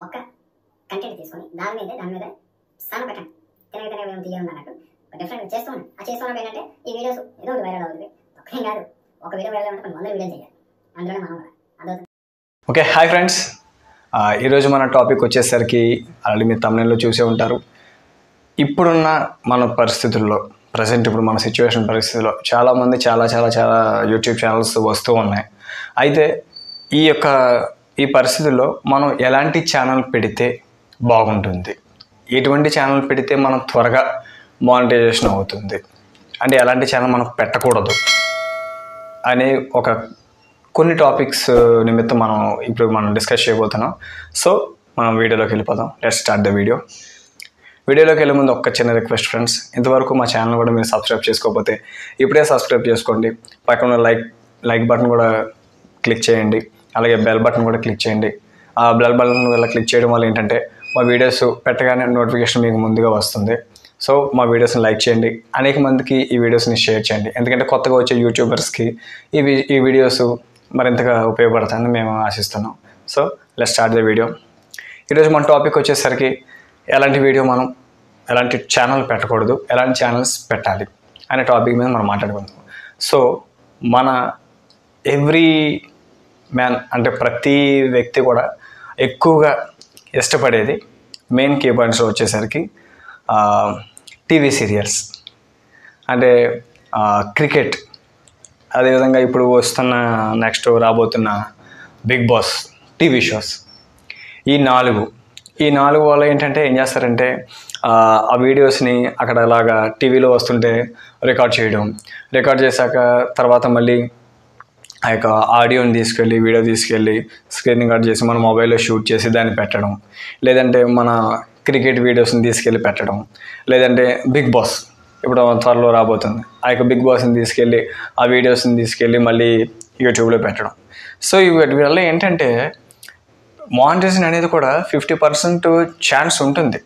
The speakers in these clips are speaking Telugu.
ఒక కంటెంట్ తీసుకొని దాని మీద సాన పెట్టండి. తినగా మేము తీయాలి అన్నట్టు డిఫరెంట్ చేస్తున్నాను. ఆ చేస్తున్నప్పుడు ఏంటంటే ఈ వీడియోస్ ఏదో ఒకటి వైరల్ అవుతుంది. ఒక్కరేం కాదు, ఒక వీడియో వైరల్ అంటే 100 వీడియోలు చేయాలి. అందులోనే మనం కూడా అదవుతుంది. Okay, hi friends. ఈరోజు మన టాపిక్ వచ్చేసరికి ఆల్రెడీ మీరు తమిళలో చూసే ఉంటారు. ఇప్పుడున్న మన పరిస్థితుల్లో ప్రజెంట్ ఇప్పుడు మన సిచ్యువేషన్ పరిస్థితుల్లో చాలామంది చాలా యూట్యూబ్ ఛానల్స్ వస్తూ ఉన్నాయి. అయితే ఈ పరిస్థితుల్లో మనం ఎలాంటి ఛానల్ పెడితే బాగుంటుంది, ఎటువంటి ఛానల్ పెడితే మనం త్వరగా మానిటైజేషన్ అవుతుంది, అంటే ఎలాంటి ఛానల్ మనం పెట్టకూడదు అనే కొన్ని టాపిక్స్ నిమిత్తం మనం డిస్కస్ చేయబోతున్నాం. సో మనం వీడియోలోకి వెళ్ళిపోదాం. Let's start the video. వీడియోలోకి వెళ్ళే ముందు ఒక చిన్న రిక్వెస్ట్ ఫ్రెండ్స్, ఇంతవరకు మా ఛానల్ కూడా మీరు సబ్స్క్రైబ్ చేసుకోకపోతే ఇప్పుడే సబ్స్క్రైబ్ చేసుకోండి. పక్కన లైక్ బటన్ కూడా క్లిక్ చేయండి, అలాగే బెల్ బటన్ కూడా క్లిక్ చేయండి. ఆ బెల్ బటన్ వల్ల క్లిక్ చేయడం వల్ల ఏంటంటే మా వీడియోస్ పెట్టగానే నోటిఫికేషన్ మీకు ముందుగా వస్తుంది. సో మా వీడియోస్ని లైక్ చేయండి, అనేక మందికి ఈ వీడియోస్ని షేర్ చేయండి. ఎందుకంటే కొత్తగా వచ్చే యూట్యూబర్స్కి ఈ వీడియోస్ మరింతగా ఉపయోగపడతాయని మేము ఆశిస్తున్నాం. So let's start the video. ఈరోజు మన టాపిక్ వచ్చేసరికి ఎలాంటి ఛానల్ పెట్టకూడదు, ఎలాంటి ఛానల్స్ పెట్టాలి అనే టాపిక్ మీద మనం మాట్లాడుకుందాం. సో మన ఎవ్రీ మ్యాన్ అంటే ప్రతి వ్యక్తి కూడా ఎక్కువగా ఇష్టపడేది మెయిన్ కీ పాయింట్స్లో వచ్చేసరికి టీవీ సీరియల్స్, అంటే క్రికెట్, అదేవిధంగా ఇప్పుడు నెక్స్ట్ రాబోతున్న బిగ్ బాస్ టీవీ షోస్. ఈ నాలుగు వల్ల ఏంటంటే ఏం చేస్తారంటే ఆ వీడియోస్ని అక్కడ అలాగా టీవీలో వస్తుంటే రికార్డ్ చేశాక తర్వాత మళ్ళీ ఆ యొక్క ఆడియోని వీడియో తీసుకెళ్ళి స్క్రీన్ రికార్డ్ చేసి మన మొబైల్లో షూట్ చేసి దాన్ని పెట్టడం, లేదంటే మన క్రికెట్ వీడియోస్ని తీసుకెళ్ళి పెట్టడం, లేదంటే బిగ్ బాస్ ఇప్పుడు త్వరలో రాబోతుంది ఆ యొక్క బిగ్ బాస్ని తీసుకెళ్ళి ఆ వీడియోస్ని తీసుకెళ్ళి మళ్ళీ యూట్యూబ్లో పెట్టడం. సో వీటి వల్ల ఏంటంటే మానిటైజేషన్ అనేది కూడా 50% ఛాన్స్ ఉంటుంది.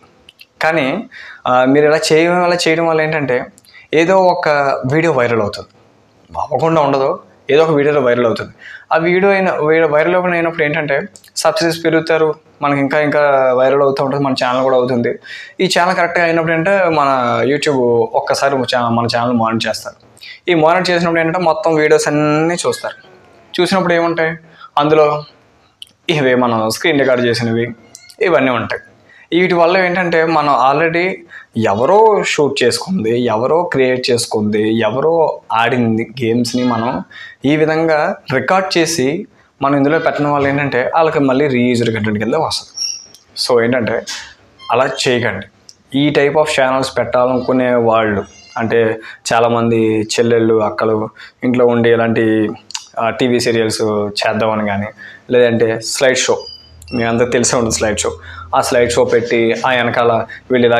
కానీ మీరు ఇలా చేయడం వల్ల ఏంటంటే ఏదో ఒక వీడియో వైరల్ అవుతుంది, అవ్వకుండా ఉండదు, ఏదో ఒక వీడియోలో వైరల్ అవుతుంది. ఆ వైరల్ అయినప్పుడు ఏంటంటే సబ్సిడీస్ పెరుగుతారు, మనకి ఇంకా వైరల్ అవుతూ ఉంటుంది, మన ఛానల్ కూడా అవుతుంది. ఈ ఛానల్ కరెక్ట్గా అయినప్పుడు ఏంటంటే మన యూట్యూబ్ ఒక్కసారి మన ఛానల్ మానిటర్ చేస్తారు. ఈ మానిటర్ చేసినప్పుడు ఏంటంటే మొత్తం వీడియోస్ అన్నీ చూస్తారు. చూసినప్పుడు ఏముంటాయి అందులో, ఇవే మనం స్క్రీన్ రికార్డ్ చేసినవి ఇవన్నీ ఉంటాయి. వీటి వల్ల ఏంటంటే మనం ఆల్రెడీ ఎవరో షూట్ చేసుకుంది, ఎవరో క్రియేట్ చేసుకుంది, ఎవరో ఆడింది గేమ్స్ని మనం ఈ విధంగా రికార్డ్ చేసి మనం ఇందులో పెట్టడం వల్ల ఏంటంటే వాళ్ళకి మళ్ళీ రీయూజ్డ్ కంటెంట్ కింద వస్తుంది. సో ఏంటంటే అలా చేయకండి. ఈ టైప్ ఆఫ్ ఛానల్స్ పెట్టాలనుకునే వాళ్ళు, అంటే చాలామంది చెల్లెళ్ళు అక్కలు ఇంట్లో ఉండి ఇలాంటి టీవీ సీరియల్స్ చేద్దామని కానీ, లేదంటే స్లైడ్ షో, మీ అందరికి తెలిసే ఉంటుంది స్లైడ్ షో. ఆ స్లైడ్ షో పెట్టి ఆ వెనకాల వీళ్ళు ఇలా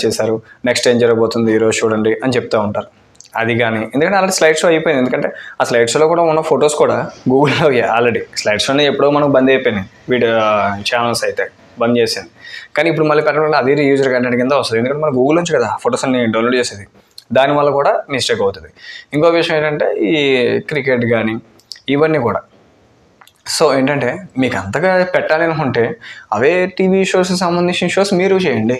చేశారు, నెక్స్ట్ ఏం జరగబోతుంది ఈరోజు చూడండి అని చెప్తూ ఉంటారు. అది కానీ ఎందుకంటే ఆల్రెడీ స్లైడ్ షో అయిపోయింది. ఎందుకంటే ఆ స్లైడ్ షోలో కూడా ఉన్న ఫొటోస్ కూడా గూగుల్లో ఆల్రెడీ స్లైడ్ షోని ఎప్పుడో మనకు బంద్ అయిపోయినాయి, వీడియో ఛానల్స్ అయితే బంద్ చేసింది. కానీ ఇప్పుడు మళ్ళీ పెట్టడం అదే రీయూజర్ కంటెంట్ కింద వస్తుంది. ఎందుకంటే మన గూగుల్ నుంచి కదా ఫొటోస్ అన్ని డౌన్లోడ్ చేసేది, దానివల్ల కూడా మిస్టేక్ అవుతుంది. ఇంకో విషయం ఏంటంటే ఈ క్రికెట్ కానీ ఇవన్నీ కూడా. సో ఏంటంటే మీకు అంతగా పెట్టాలి అనుకుంటే అవే టీవీ షోస్ సంబంధించిన షోస్ మీరు చేయండి,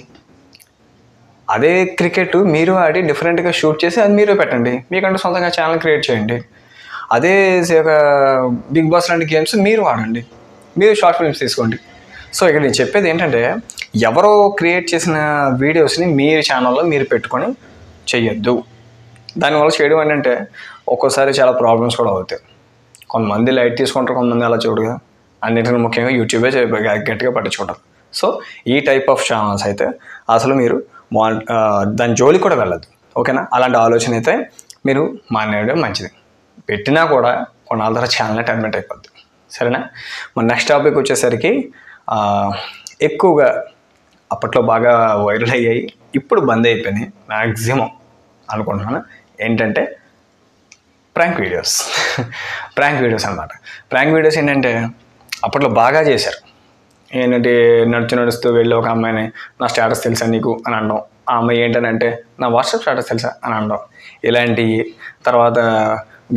అదే క్రికెట్ మీరు ఆడి డిఫరెంట్గా షూట్ చేసి అది మీరే పెట్టండి, మీకంటే సొంతంగా ఛానల్ క్రియేట్ చేయండి. అదే బిగ్ బాస్ లాంటి గేమ్స్ మీరు ఆడండి, మీరు షార్ట్ ఫిల్మ్స్ తీసుకోండి. సో ఇక్కడ నేను చెప్పేది ఏంటంటే ఎవరో క్రియేట్ చేసిన వీడియోస్ని మీరు ఛానల్లో మీరు పెట్టుకొని చెయ్యొద్దు. దానివల్ల చేయడం ఏంటంటే ఒక్కోసారి చాలా ప్రాబ్లమ్స్ కూడా అవుతాయి. కొంతమంది లైట్ తీసుకుంటారు, కొంతమంది అలా చూడగా, అన్నింటిని ముఖ్యంగా యూట్యూబే గట్టిగా పట్టించుకుంటారు. సో ఈ టైప్ ఆఫ్ ఛానల్స్ అయితే అసలు మీరు దాని జోలికి కూడా వెళ్ళద్దు, ఓకేనా? అలాంటి ఆలోచన అయితే మీరు మానేయడం మంచిది. పెట్టినా కూడా కొన్నాళ్ళ తర్వాత ఛానల్ టర్మినేట్ అయిపోద్ది, సరేనా? మన నెక్స్ట్ టాపిక్ వచ్చేసరికి ఎక్కువగా అప్పట్లో బాగా వైరల్ అయ్యాయి, ఇప్పుడు బంద్ అయిపోయినాయి మ్యాక్సిమం అనుకుంటున్నాను. ఏంటంటే ప్రాంక్ వీడియోస్ అనమాట. ప్రాంక్ వీడియోస్ ఏంటంటే అప్పట్లో బాగా చేశారు. ఏంటంటే నడుస్తూ వెళ్ళి ఒక అమ్మాయిని నా స్టేటస్ తెలుసా నీకు అని అనడం, ఆ అమ్మాయి ఏంటనంటే నా వాట్సాప్ స్టేటస్ తెలుసా అని అనడం, ఇలాంటివి. తర్వాత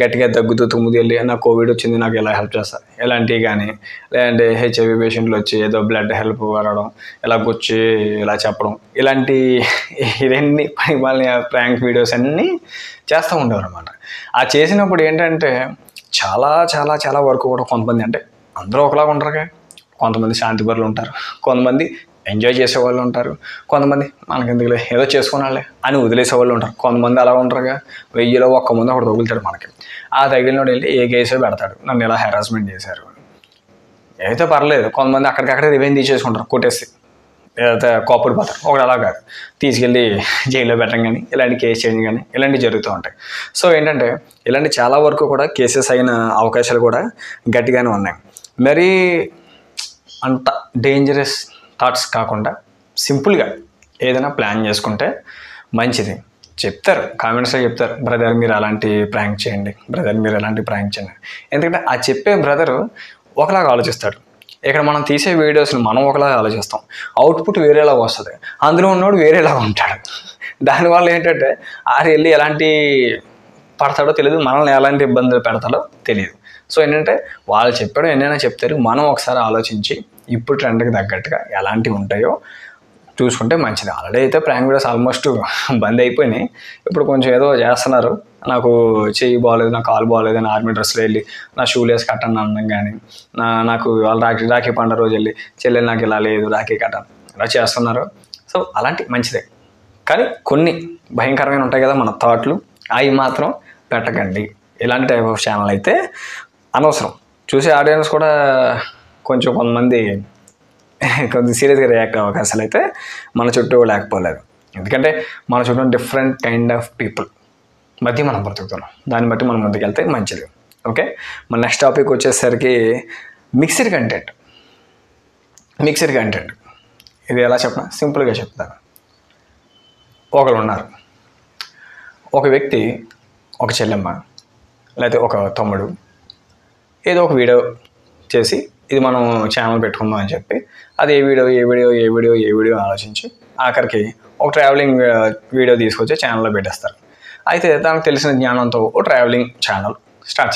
గట్టిగా దగ్గుతూ తుమ్ముది వెళ్ళి నాకు కోవిడ్ వచ్చింది నాకు ఎలా హెల్ప్ చేస్తారు ఇలాంటివి కానీ, లేదంటే హెచ్ఐవి పేషెంట్లు వచ్చి ఏదో బ్లడ్ హెల్ప్ అడగడం, ఇలా వచ్చి ఇలా చెప్పడం, ఇలాంటి ఇవన్నీ వాళ్ళ ప్రాంక్ వీడియోస్ అన్నీ చేస్తూ ఉండేవారు అనమాట. ఆ చేసినప్పుడు ఏంటంటే చాలా చాలా చాలా వరకు కూడా కొంతమంది, అంటే అందరూ ఒకలాగా ఉంటారుగా, కొంతమంది శాంతిపరులు ఉంటారు, కొంతమంది ఎంజాయ్ చేసేవాళ్ళు ఉంటారు, కొంతమంది మనకెందుకులే ఏదో చేసుకున్నాళ్ళే అని వదిలేసేవాళ్ళు ఉంటారు, కొంతమంది అలా ఉంటారుగా 1000లో ఒక్క ముందు ఒకటి తగులుతాడు మనకి. ఆ తగిలినోడు వెళ్ళి ఏ కేసో పెడతాడు, నన్ను ఇలా హెరాస్మెంట్ చేశారు అయితే పర్లేదు, కొంతమంది అక్కడికక్కడే రివెంజ్ తీసేసుకుంటారు కొట్టేసి, ఏదైతే కోపడి పోతారు. ఒకటి అలా కాదు, తీసుకెళ్ళి జైల్లో పెట్టడం కానీ, ఇలాంటి కేసు చేయడం కానీ ఇలాంటివి జరుగుతూ ఉంటాయి. సో ఏంటంటే ఇలాంటి చాలా వరకు కూడా కేసెస్ అయిన అవకాశాలు కూడా గట్టిగానే ఉన్నాయి. మరీ అంత డేంజరస్ థాట్స్ కాకుండా సింపుల్గా ఏదైనా ప్లాన్ చేసుకుంటే మంచిది. చెప్తారు కామెంట్స్లో చెప్తారు, బ్రదర్ మీరు అలాంటి ప్రాంక్ చేయండి, బ్రదర్ మీరు అలాంటి ప్రాంక్ చేయండి. ఎందుకంటే ఆ చెప్పే బ్రదరు ఒకలాగా ఆలోచిస్తాడు, ఇక్కడ మనం తీసే వీడియోస్ని మనం ఒకలాగా ఆలోచిస్తాం, అవుట్పుట్ వేరేలాగా వస్తుంది, అందులో ఉన్నవాడు వేరేలాగా ఉంటాడు. దానివల్ల ఏంటంటే వెళ్ళి ఎలాంటి పడతాడో తెలియదు, మనల్ని ఎలాంటి ఇబ్బందులు పెడతాడో తెలియదు. సో ఏంటంటే వాళ్ళు చెప్పాడు ఎన్నైనా చెప్తారు, మనం ఒకసారి ఆలోచించి ఇప్పుడు ట్రెండ్కి తగ్గట్టుగా ఎలాంటివి ఉంటాయో చూసుకుంటే మంచిది. ఆల్రెడీ అయితే ప్రాంక్ వీడియోస్ ఆల్మోస్ట్ బంద్ అయిపోయినాయి, ఇప్పుడు కొంచెం ఏదో చేస్తున్నారు. నాకు చెయ్యి బాగోలేదు, నా కాలు బాగోలేదు అని ఆర్మీ డ్రెస్లో వెళ్ళి నా షూలు వేసి కట్టండి అనడం కానీ, నాకు వాళ్ళు రాఖీ పండుగ రోజు వెళ్ళి చెల్లెలు నాకు ఇలా లేదు రాఖీ కట్టను ఇలా చేస్తున్నారు. సో అలాంటి మంచిదే, కానీ కొన్ని భయంకరమైన ఉంటాయి కదా మన థాట్లు, అవి మాత్రం పెట్టకండి. ఇలాంటి టైప్ ఆఫ్ ఛానల్ అయితే అనవసరం. చూసే ఆడియన్స్ కూడా కొంతమంది సీరియస్గా రియాక్ట్ అయ్యే అవకాశాలు అయితే మన చుట్టూ లేకపోలేదు. ఎందుకంటే మన చుట్టూ డిఫరెంట్ కైండ్ ఆఫ్ పీపుల్ మధ్య మనం బ్రతుకుతున్నాం, దాన్ని బట్టి మనం ముందుకెళ్తే మంచిది. ఓకే, మన నెక్స్ట్ టాపిక్ వచ్చేసరికి మిక్స్డ్ కంటెంట్. ఇది ఎలా చెప్పినా సింపుల్గా చెప్తాను. ఒకరు ఉన్నారు, ఒక వ్యక్తి, ఒక చెల్లెమ్మ లేకపోతే ఒక తమ్ముడు ఏదో ఒక వీడియో చేసి ఇది మనం ఛానల్ పెట్టుకుందాం అని చెప్పి అది ఏ వీడియో ఆలోచించి ఆఖరికి ఒక ట్రావెలింగ్ వీడియో తీసుకొచ్చి ఛానల్లో పెట్టేస్తారు. అయితే దానికి తెలిసిన జ్ఞానంతో ఓ ట్రావెలింగ్ ఛానల్ స్టార్ట్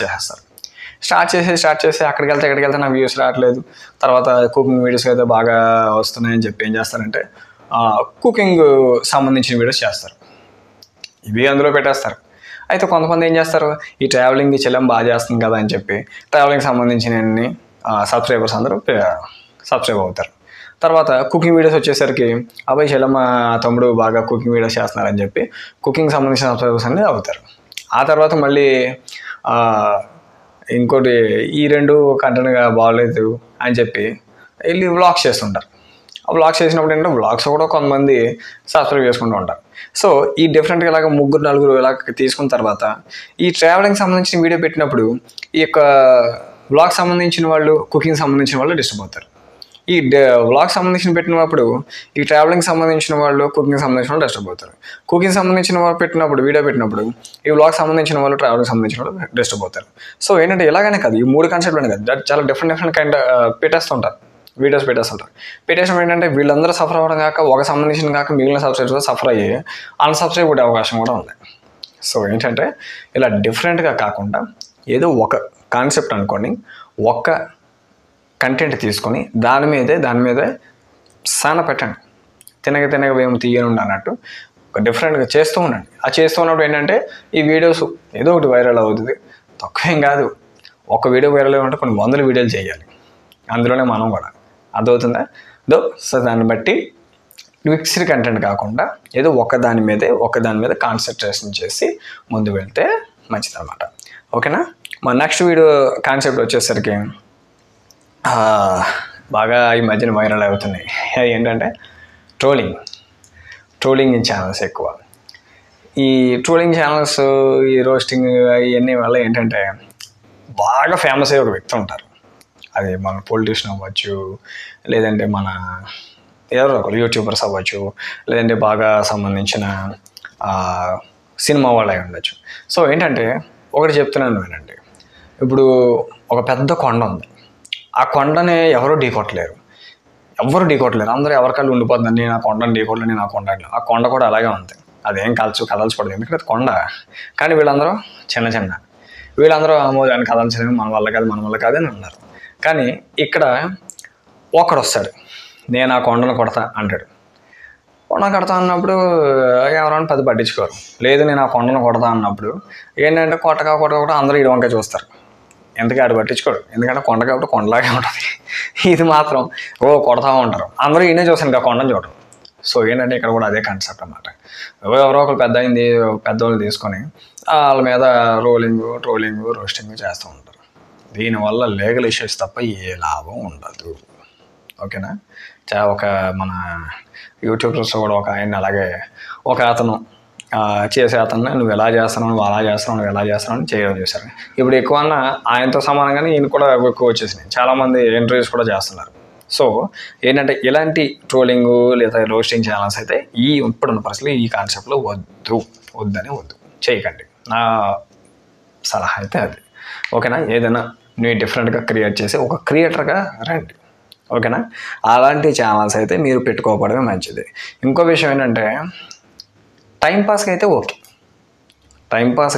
చేసి అక్కడికి వెళ్తే నాకు వ్యూస్ రావట్లేదు, తర్వాత కుకింగ్ వీడియోస్ అయితే బాగా వస్తున్నాయని చెప్పి ఏం చేస్తారంటే కుకింగ్ సంబంధించిన వీడియోస్ చేస్తారు, ఇవి అందులో పెట్టేస్తారు. అయితే కొంతమంది ఏం చేస్తారు, ఈ ట్రావెలింగ్ చెల్లెం బాగా చేస్తుంది కదా అని చెప్పి ట్రావెలింగ్ సంబంధించిన సబ్స్క్రైబర్స్ అందరూ సబ్స్క్రైబ్ అవుతారు. తర్వాత కుకింగ్ వీడియోస్ వచ్చేసరికి అబ్బాయి చెల్లెమ్మ తమ్ముడు బాగా కుకింగ్ వీడియోస్ చేస్తున్నారని చెప్పి కుకింగ్ సంబంధించిన సబ్స్క్రైబర్స్ అనేది అవుతారు. ఆ తర్వాత మళ్ళీ ఇంకోటి ఈ రెండు కంటెంట్గా బాగోలేదు అని చెప్పి వెళ్ళి వ్లాగ్స్ చేస్తుంటారు. ఆ వ్లాగ్స్ చేసినప్పుడు ఏంటంటే వ్లాగ్స్ కూడా కొంతమంది సబ్స్క్రైబ్ చేసుకుంటూ ఉంటారు. సో ఈ డిఫరెంట్గా ఇలాగ 3-4 ఇలా తీసుకున్న తర్వాత ఈ ట్రావెలింగ్ సంబంధించిన వీడియో పెట్టినప్పుడు ఈ యొక్క వ్లాగ్ సంబంధించిన వాళ్ళు కుకింగ్ సంబంధించిన వాళ్ళు డిస్టర్బ్ అవుతారు. ఈ వ్లాగ్ సంబంధించిన పెట్టినప్పుడు ఈ ట్రావెలింగ్ సంబంధించిన వాళ్ళు కుకింగ్ సంబంధించిన వాళ్ళు డిస్టర్బ్ అవుతారు. కుకింగ్ సంబంధించిన వాళ్ళు వీడియో పెట్టినప్పుడు ఈ వ్లాగ్ సంబంధించిన వాళ్ళు ట్రావెలింగ్ సంబంధించిన వాళ్ళు డిస్టర్బ్ అవుతారు. సో ఏంటంటే ఇలాగనే కాదు, ఈ 3 కాన్సెప్ట్లు కాదు, చాలా డిఫరెంట్ కైండ్ పెట్టేస్తుంటారు, వీడియోస్ పెట్టేసినప్పుడు ఏంటంటే వీళ్ళందరూ సఫర్ అవ్వడం కాక ఒక సంబంధించిన కాక మిగిలిన సబ్స్క్రైబర్స్ సఫర్ అయ్యి అన్సబ్స్క్రైబ్ అయ్యే అవకాశం కూడా ఉంది. సో ఏంటంటే ఇలా డిఫరెంట్గా కాకుండా ఏదో ఒక కాన్సెప్ట్ అనుకోండి, ఒక్క కంటెంట్ తీసుకొని దాని మీదే సాన పెట్టండి, తినగ వేము తీయనుండి అన్నట్టు ఒక డిఫరెంట్గా చేస్తూ ఉండండి. ఆ చేస్తూ ఉన్నప్పుడు ఏంటంటే ఈ వీడియోస్ ఏదో ఒకటి వైరల్ అవుతుంది, తక్కువేం కాదు. ఒక వీడియో వైరల్ అవ్వాలంటే కొన్ని 100 వీడియోలు చేయాలి, అందులోనే మనం కూడా అర్థమవుతుందా. సో దాన్ని బట్టి మిక్స్డ్ కంటెంట్ కాకుండా ఏదో ఒకదాని మీద కాన్సన్ట్రేషన్ చేసి ముందు వెళ్తే మంచిది అనమాట. ఓకేనా, మా నెక్స్ట్ వీడియో కాన్సెప్ట్ వచ్చేసరికి బాగా ఈ మధ్యన వైరల్ అవుతున్నాయి ఏంటంటే ట్రోలింగ్ ఛానల్స్ ఎక్కువ. ఈ ట్రోలింగ్ ఛానల్స్ ఈ రోస్టింగ్ ఇవన్నీ వల్ల ఏంటంటే బాగా ఫేమస్ అయ్యే ఒక వ్యక్తి ఉంటారు, అది మన పొలిటీషియన్ అవ్వచ్చు, లేదంటే మన ఎవరో ఒకరు యూట్యూబర్స్ అవ్వచ్చు, లేదంటే బాగా సంబంధించిన సినిమా వాళ్ళు అయి ఉండొచ్చు. సో ఏంటంటే ఒకటి చెప్తున్నాను వినండి, ఇప్పుడు ఒక పెద్ద కొండ ఉంది, ఆ కొండని ఎవరు ఢీకొట్టలేరు, అందరూ ఎవరికాళ్ళు ఉండిపోతుంది, నేను ఆ కొండని ఢీకొట్టలేను, ఆ కొండ కూడా అలాగే ఉంది, అదేం కదల్చకూడదు, ఎందుకంటే అది కొండ. కానీ వీళ్ళందరూ చిన్న వీళ్ళందరూ అమ్మో దాన్ని కథించలేము, మన వల్ల కాదు అని అన్నారు. కానీ ఇక్కడ ఒకడు వస్తాడు, నేను ఆ కొండను కొడతా అంటాడు. కొండ కడతా అన్నప్పుడు ఎవరైనా పెద్ద పట్టించుకోరు. లేదు నేను ఆ కొండను కొడతా అన్నప్పుడు ఏంటంటే కొట్టక అందరూ ఇటు వంక చూస్తారు. ఎందుకు ఆడు పట్టించుకోడు, ఎందుకంటే కొండ కాబట్టి కొండలాగే ఉంటుంది. ఇది మాత్రం కొడతా ఉంటారు, అందరూ ఈయనే చూస్తాను ఇంకా కొండను చూడరు. సో ఏంటంటే ఇక్కడ కూడా అదే కాన్సెప్ట్ అన్నమాట. ఎవరో ఒకరు పెద్దవాళ్ళు తీసుకొని వాళ్ళ మీద ట్రోలింగ్ రోస్టింగ్ చేస్తూ ఉంటారు. దీనివల్ల లీగల్ ఇష్యూస్ తప్ప ఏ లాభం ఉండదు. ఓకేనా. మన యూట్యూబర్స్ కూడా ఒక ఆయన అలాగే ఒక అతను చేసే అతను నువ్వు ఎలా చేస్తున్నావు, నువ్వు అలా చేస్తున్నావు, నువ్వు ఎలా చేస్తున్నావు అని చేయడం చూశారు. ఇప్పుడు ఎక్కువ ఆయనతో సమానంగానే ఈయన కూడా ఎక్కువ వచ్చేసినాయి. చాలామంది ఇంటర్వ్యూస్ కూడా చేస్తున్నారు. సో ఏంటంటే ఇలాంటి ట్రోలింగ్ లేదా రోస్టింగ్ ఛానల్స్ అయితే ఇప్పుడున్న పరిస్థితులు ఈ కాన్సెప్ట్లో వద్దు చేయకండి. నా సలహా అయితే అది. ఓకేనా. ఏదైనా నువ్వు డిఫరెంట్గా క్రియేట్ చేసి ఒక క్రియేటర్గా రండి. ఓకేనా. అలాంటి ఛానల్స్ అయితే మీరు పెట్టుకోకపోవడమే మంచిది. ఇంకో విషయం ఏంటంటే టైంపాస్కి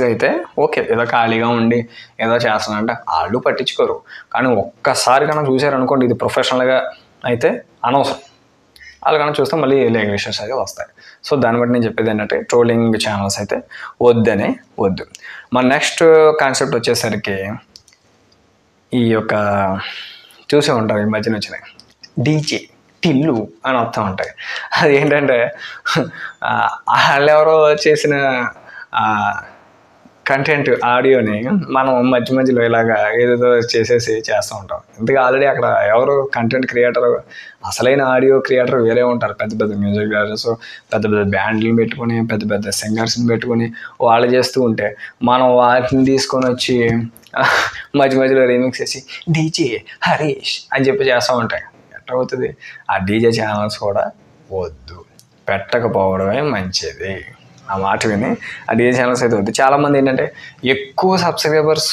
అయితే ఓకే, ఏదో ఖాళీగా ఉండి ఏదో చేస్తానంటే వాళ్ళు పట్టించుకోరు. కానీ ఒక్కసారి కన్నా చూసారనుకోండి ఇది ప్రొఫెషనల్గా అయితే అనవసరం. వాళ్ళు కన్నా చూస్తే మళ్ళీ లీగల్ ఇష్యూస్ అయితే వస్తాయి. సో దాన్ని బట్టి నేను చెప్పేది ఏంటంటే ట్రోలింగ్ ఛానల్స్ అయితే వద్దు. మన నెక్స్ట్ కాన్సెప్ట్ వచ్చేసరికి ఈ యొక్క చూసే ఉంటారు ఈ మధ్యన వచ్చినాయి డీజే టిల్లు అని వస్తూ ఉంటాయి. అది ఏంటంటే వాళ్ళు ఎవరో చేసిన కంటెంట్ ఆడియోని మనం మధ్యలో ఇలాగా ఏదేదో చేస్తూ ఉంటాం. ఎందుకు ఆల్రెడీ అక్కడ ఎవరు కంటెంట్ క్రియేటర్, అసలైన ఆడియో క్రియేటర్ వేరే ఉంటారు. పెద్ద మ్యూజిక్ డైరెక్టర్స్, పెద్ద బ్యాండ్లను పెట్టుకొని, పెద్ద సింగర్స్ని పెట్టుకొని వాళ్ళు చేస్తూ ఉంటే మనం వాటిని తీసుకొని వచ్చి మధ్యలో రీమిక్స్ చేసి డీజే హరీష్ అని చేస్తూ ఉంటాయి. ఎట్లా అవుతుంది? ఆ డీజే ఛానల్స్ కూడా పెట్టకపోవడమే మంచిది. ఆ మాట విని ఆ డీజే ఛానల్స్ అయితే వద్దు. చాలామంది ఏంటంటే ఎక్కువ సబ్స్క్రైబర్స్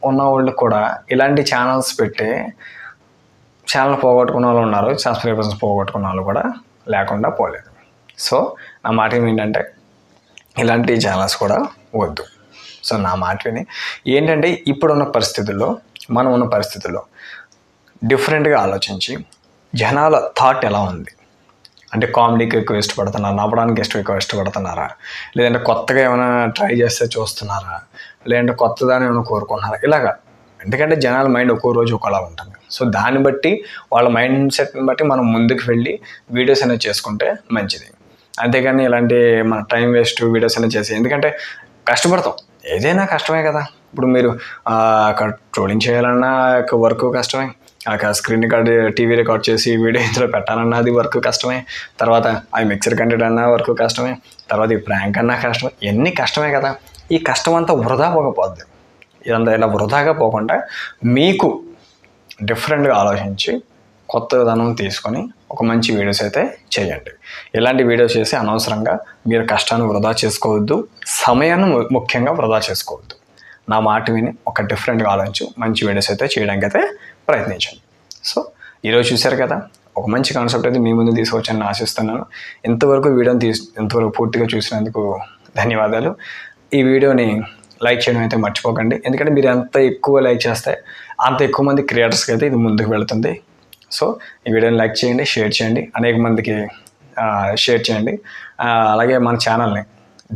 ఉన్న వాళ్ళు కూడా ఇలాంటి ఛానల్స్ పెట్టి ఛానల్ పోగొట్టుకున్న వాళ్ళు ఉన్నారు, సబ్స్క్రైబర్స్ పోగొట్టుకున్న వాళ్ళు కూడా లేకుండా పోలేదు. సో నా మాట ఏంటంటే ఇలాంటి ఛానల్స్ కూడా వద్దు. సో నా మాట విని ఏంటంటే ఇప్పుడున్న పరిస్థితుల్లో, మనం ఉన్న పరిస్థితుల్లో డిఫరెంట్గా ఆలోచించి జనాల థాట్ ఎలా ఉంది అంటే కామెడీకి ఎక్కువ ఇష్టపడుతున్నారా, నవ్వడానికి ఎక్కువ ఇష్టపడుతున్నారా, లేదంటే కొత్తగా ఏమైనా ట్రై చేస్తే చూస్తున్నారా, లేదంటే కొత్తదాన్ని ఏమైనా కోరుకుంటున్నారా, ఇలాగా. ఎందుకంటే జనాల మైండ్ ఒక్కో రోజు ఒకలా ఉంటుంది. సో దాన్ని బట్టి వాళ్ళ మైండ్ సెట్ని బట్టి మనం ముందుకు వెళ్ళి వీడియోస్ అనేది చేసుకుంటే మంచిది. అంతేగాని ఇలాంటి మన టైం వేస్ట్ వీడియోస్ అనేది చేసి, ఎందుకంటే కష్టపడతాం, ఏదైనా కష్టమే కదా. ఇప్పుడు మీరు అక్కడ ట్రోలింగ్ చేయాలన్నా వర్క్ కష్టమే, స్క్రీన్ రికార్డ్ టీవీ రికార్డ్ చేసి వీడియో ఇందులో పెట్టాలన్నా అది వర్క్ కష్టమే, తర్వాత అది మిక్సర్ కంటెంట్ అన్నా వర్క్ కష్టమే, తర్వాత ఈ ప్రాంక్ అన్నా కష్టమే, ఎన్ని కష్టమే కదా. ఈ కష్టం అంతా వృధా పోకపోద్ది. ఇదంతా ఇలా వృధాగా పోకుండా మీకు డిఫరెంట్గా ఆలోచించి కొత్త విధానం తీసుకొని ఒక మంచి వీడియోస్ అయితే చేయండి. ఇలాంటి వీడియోస్ చేసి అనవసరంగా మీరు కష్టాన్ని వృధా చేసుకోవద్దు, సమయాన్ని ముఖ్యంగా వృధా చేసుకోవద్దు. నా మాట విని ఒక డిఫరెంట్గా ఆలోచించి మంచి వీడియోస్ అయితే చేయడానికి అయితే ప్రయత్నించండి. సో ఈరోజు చూశారు కదా, ఒక మంచి కాన్సెప్ట్ అయితే మీ ముందు తీసుకొచ్చానని ఆశిస్తున్నాను. ఇంతవరకు పూర్తిగా చూసినందుకు ధన్యవాదాలు. ఈ వీడియోని లైక్ చేయడం అయితే మర్చిపోకండి. ఎందుకంటే మీరు ఎంత ఎక్కువ లైక్ చేస్తే అంత ఎక్కువ మంది క్రియేటర్స్కి అయితే ఇది ముందుకు వెళుతుంది. సో ఈ వీడియోని లైక్ చేయండి, షేర్ చేయండి, అనేక మందికి షేర్ చేయండి. అలాగే మన ఛానల్ని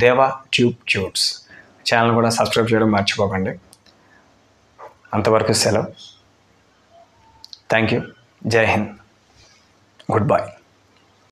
దేవా ట్యూబ్ ట్యూట్స్ ఛానల్ కూడా సబ్స్క్రైబ్ చేయడం మర్చిపోకండి. అంతవరకు సెలవు. Thank you. జై హింద్. Good bye.